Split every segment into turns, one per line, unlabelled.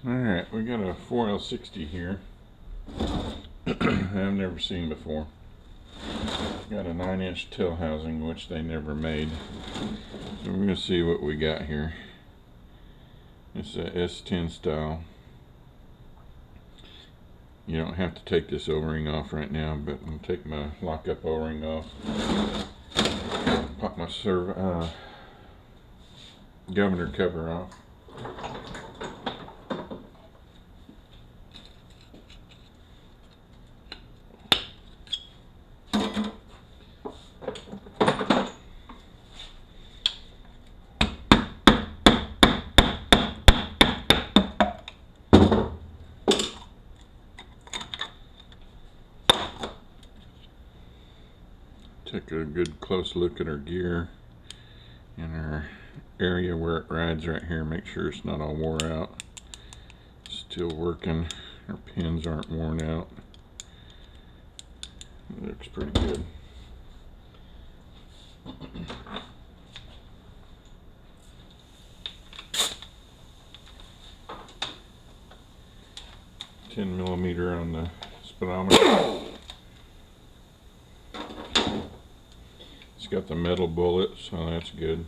Alright, we got a 4L60 here. I've never seen before. Got a 9-inch tail housing, which they never made. So we're going to see what we got here. It's a S10 style. You don't have to take this O-ring off right now, but I'm going to take my lockup O-ring off. Pop my governor cover off. Take a good close look at our gear and our area where it rides right here. Make sure it's not all wore out. Still working. Our pins aren't worn out. It looks pretty good. $10mm on the speedometer. It's got the metal bullet, so that's good.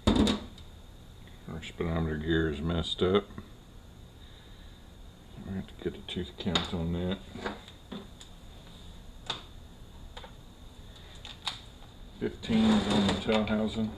Our speedometer gear is messed up. I have to get a tooth count on that. 15 is on the tail housing.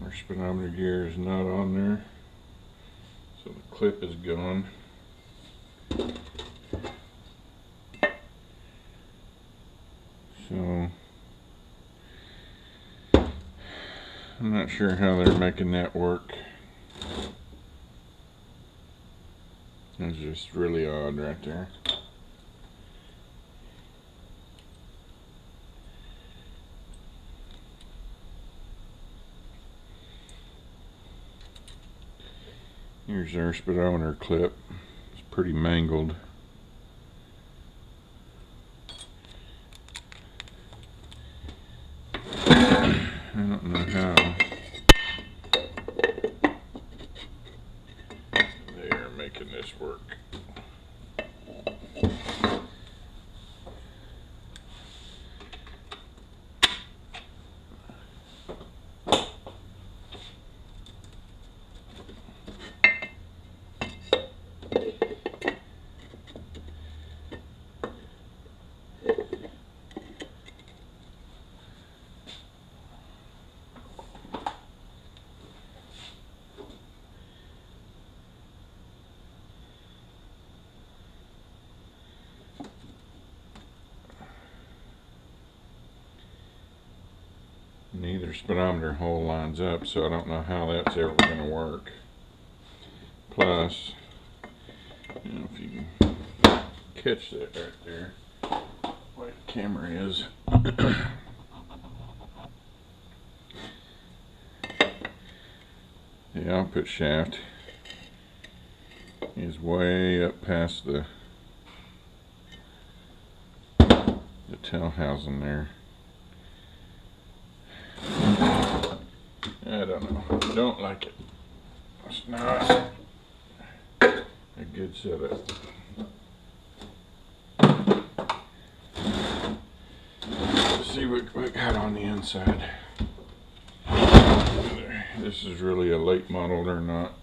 Our speedometer gear is not on there, so the clip is gone. So I'm not sure how they're making that work. It's just really odd right there. Here's our speedometer clip. It's pretty mangled. I don't know how they are making this work. Neither speedometer hole lines up, so I don't know how that's ever going to work. Plus, you know, if you can catch that right there, where the camera is. The output shaft is way up past the tail housing there. I don't know. Don't like it. It's not a good setup. Let's see what we got on the inside. This is really a late model or not.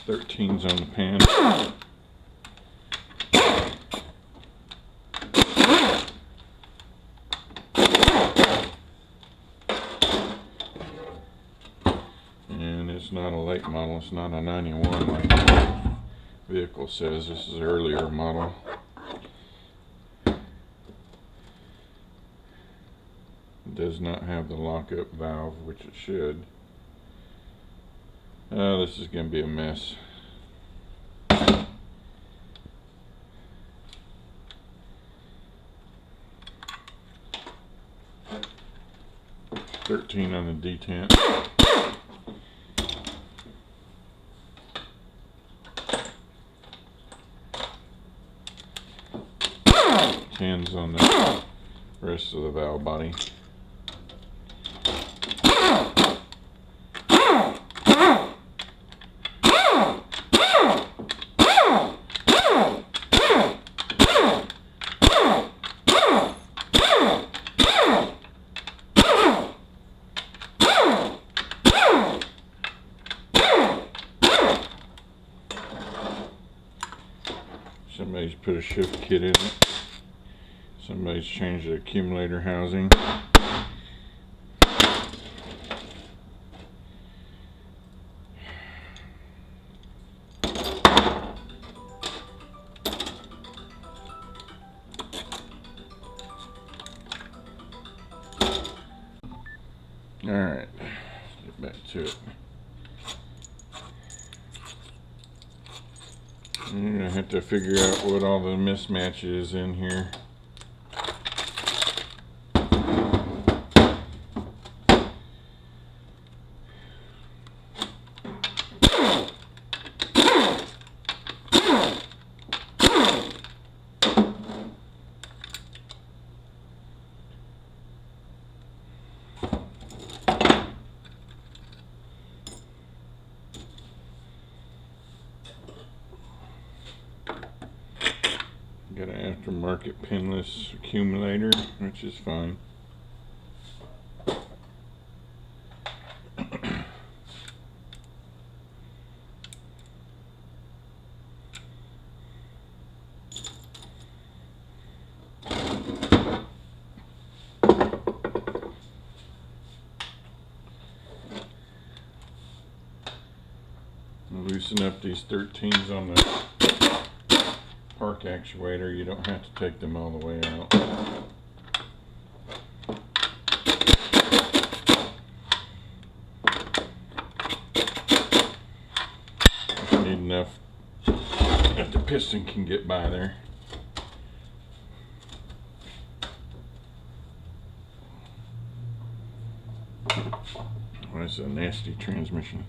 $13's on the pan. And it's not a late model, it's not a 91 like the vehicle says. This is an earlier model. It does not have the lockup valve, which it should. This is going to be a mess. 13 on the detent. 10s on the rest of the valve body. Somebody's put a shift kit in it. Somebody's changed the accumulator housing. Alright, get back to it. I'm gonna have to figure out what all the mismatch is in here. Got an aftermarket pinless accumulator, which is fine. Loosen up these 13s on the park actuator. You don't have to take them all the way out. Just need enough that the piston can get by there. Oh, that's a nasty transmission.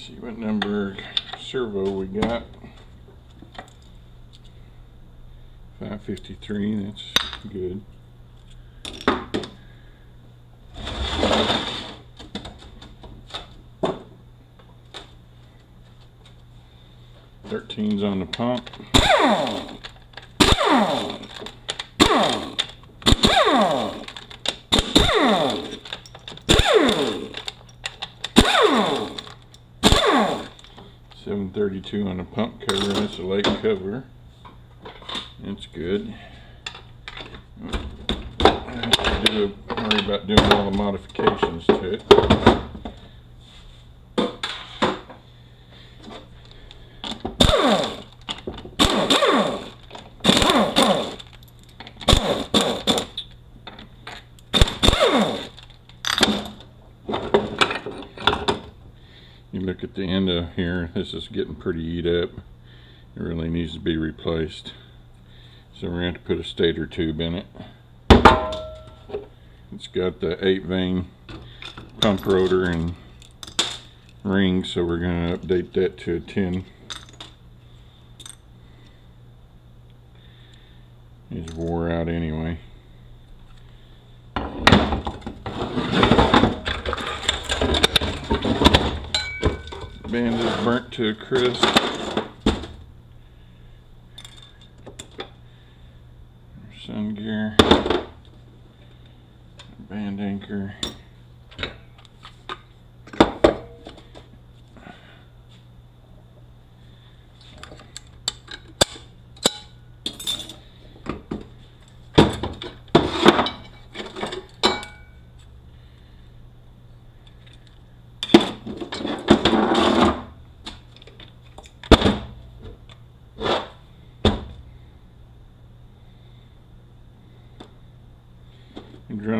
See what number servo we got. 553, that's good. Thirteens on the pump. 732 on the pump cover. That's a late cover. That's good. I have to worry about doing all the modifications to it. You look at the end of here, this is getting pretty eat up. It really needs to be replaced. So we're going to have to put a stator tube in it. It's got the 8-vein pump rotor and ring, so we're going to update that to a 10. It's wore out anyway. Band is burnt to a crisp. Sun gear, band anchor.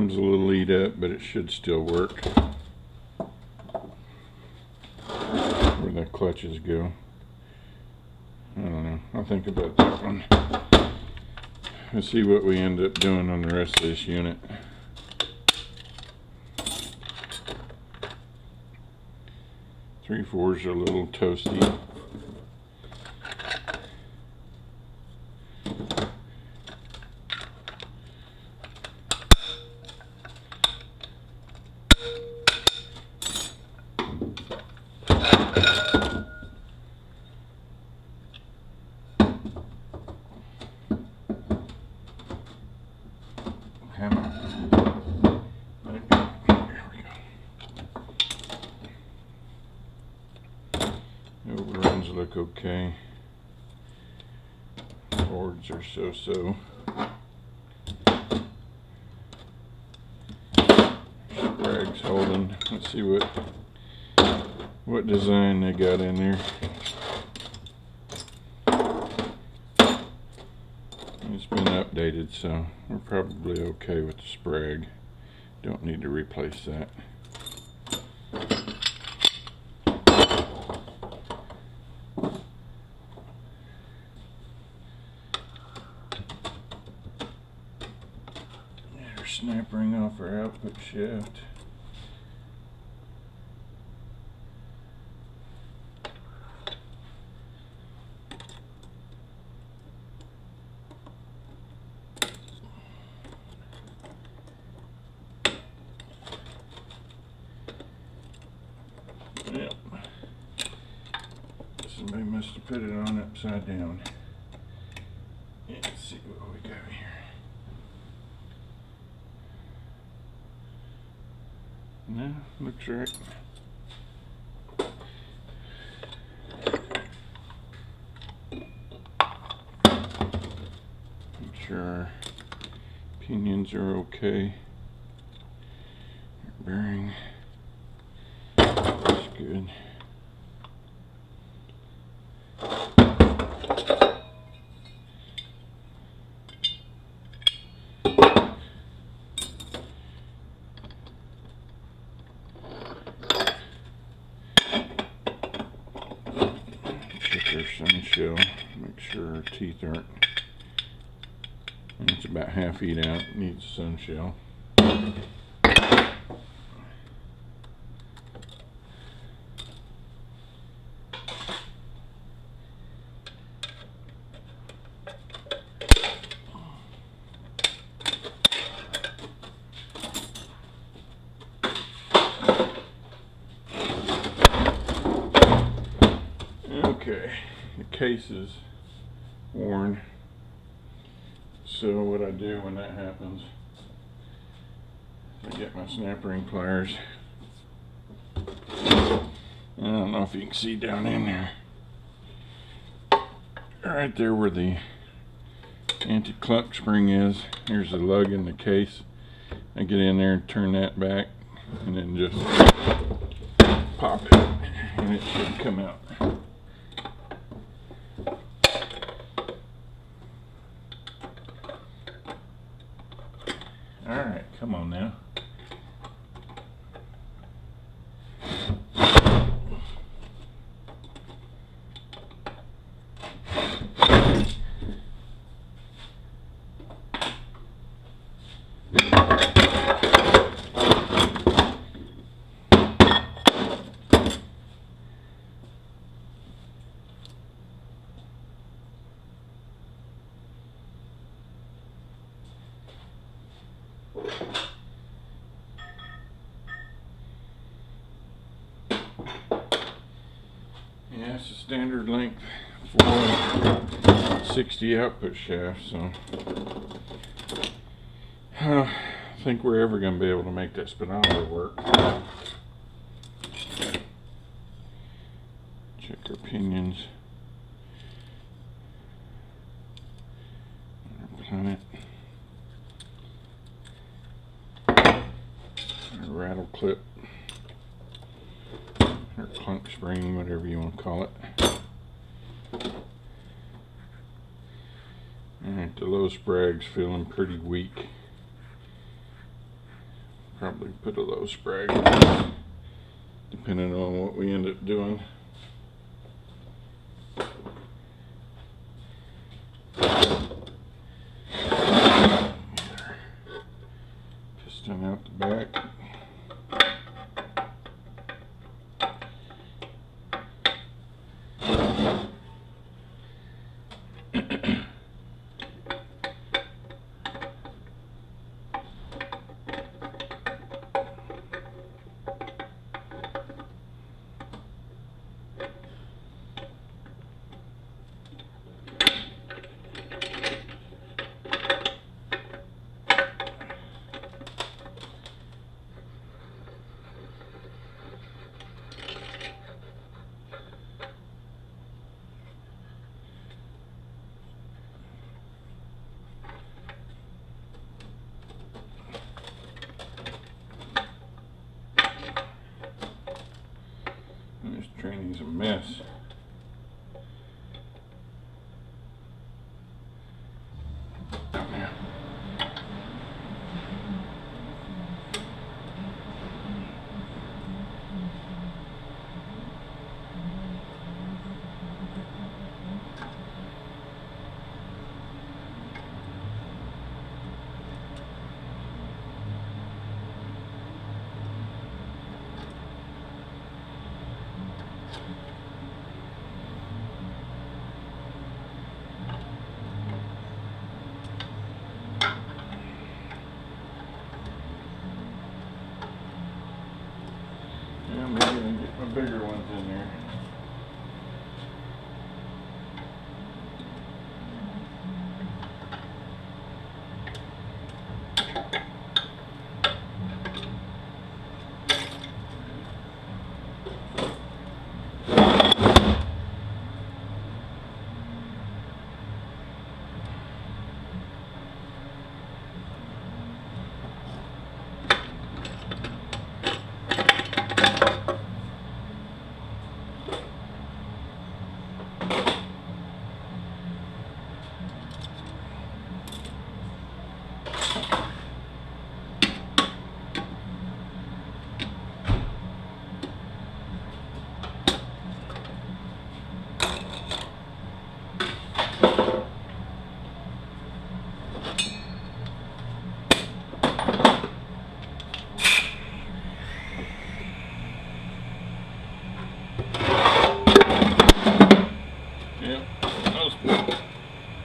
comes a little lead up, but it should still work. Where the clutches go. I don't know. I'll think about that one. Let's see what we end up doing on the rest of this unit. 3/4s are a little toasty. Overruns look okay. Boards are so-so. Sprag's holding. Let's see what design they got in there. It's been updated, so we're probably okay with the sprag. Don't need to replace that. Snap ring off our output shaft. Yep. Somebody must have put it on upside down. Let's see what we got here. No, looks right. Make sure our pinions are okay. Bearing is good. Sun shell, make sure our teeth aren't, and it's about half eat out, needs a sun shell. Okay. The case is worn, so what I do when that happens, I get my snap ring pliers. I don't know if you can see down in there, right there where the anti-clump spring is, here's the lug in the case. I get in there and turn that back and then just pop it and it should come out. Alright, come on now. Yeah, it's a standard length for 60 output shaft, so I don't think we're ever going to be able to make that speedometer work. Check our pinions. Our planet. Our rattle clip. Or clunk spring, whatever you want to call it. Alright, the low sprag's feeling pretty weak. Probably put a low sprag, depending on what we end up doing. Piston out the back. This training's a mess. Yeah, maybe I can get my bigger ones in there.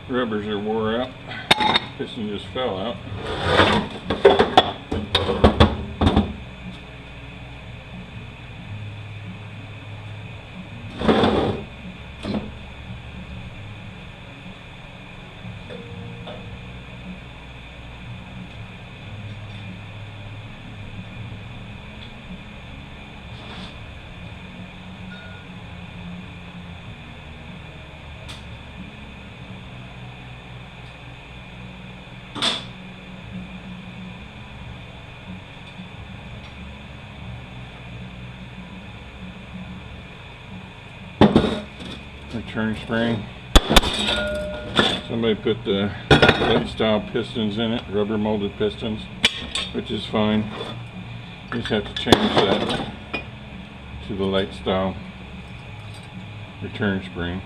Rubbers are wore out. Piston just fell out. Return spring. Somebody put the late style pistons in it, rubber molded pistons, which is fine. You just have to change that to the late style return spring.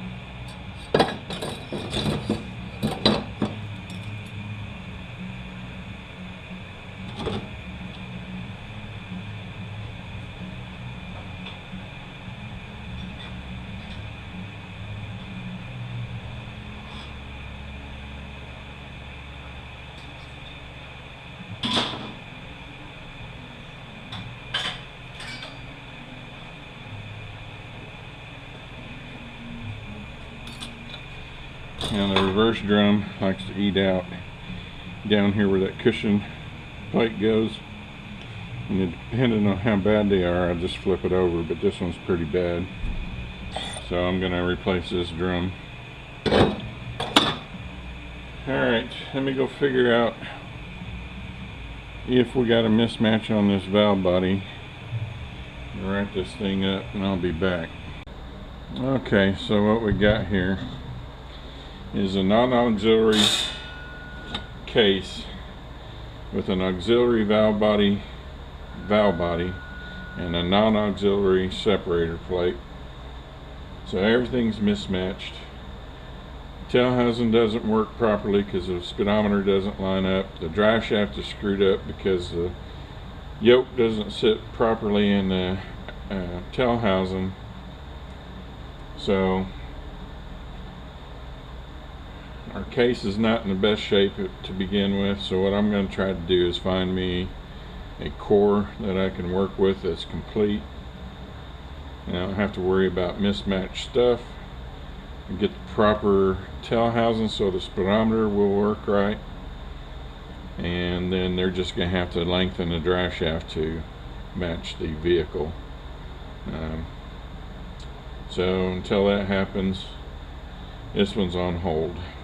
And the reverse drum likes to eat out down here where that cushion plate goes. And depending on how bad they are, I just flip it over, but this one's pretty bad. So I'm going to replace this drum. Alright, let me go figure out if we got a mismatch on this valve body. Wrap this thing up and I'll be back. Okay, so what we got here is a non-auxiliary case with an auxiliary valve body valve body and a non-auxiliary separator plate. So everything's mismatched. Tail housing doesn't work properly because the speedometer doesn't line up. The drive shaft is screwed up because the yoke doesn't sit properly in the tail housing. So our case is not in the best shape to begin with. So what I'm going to try to do is find me a core that I can work with that's complete, and I don't have to worry about mismatched stuff, and get the proper tail housing so the speedometer will work right. And then they're just going to have to lengthen the drive shaft to match the vehicle. So until that happens, this one's on hold.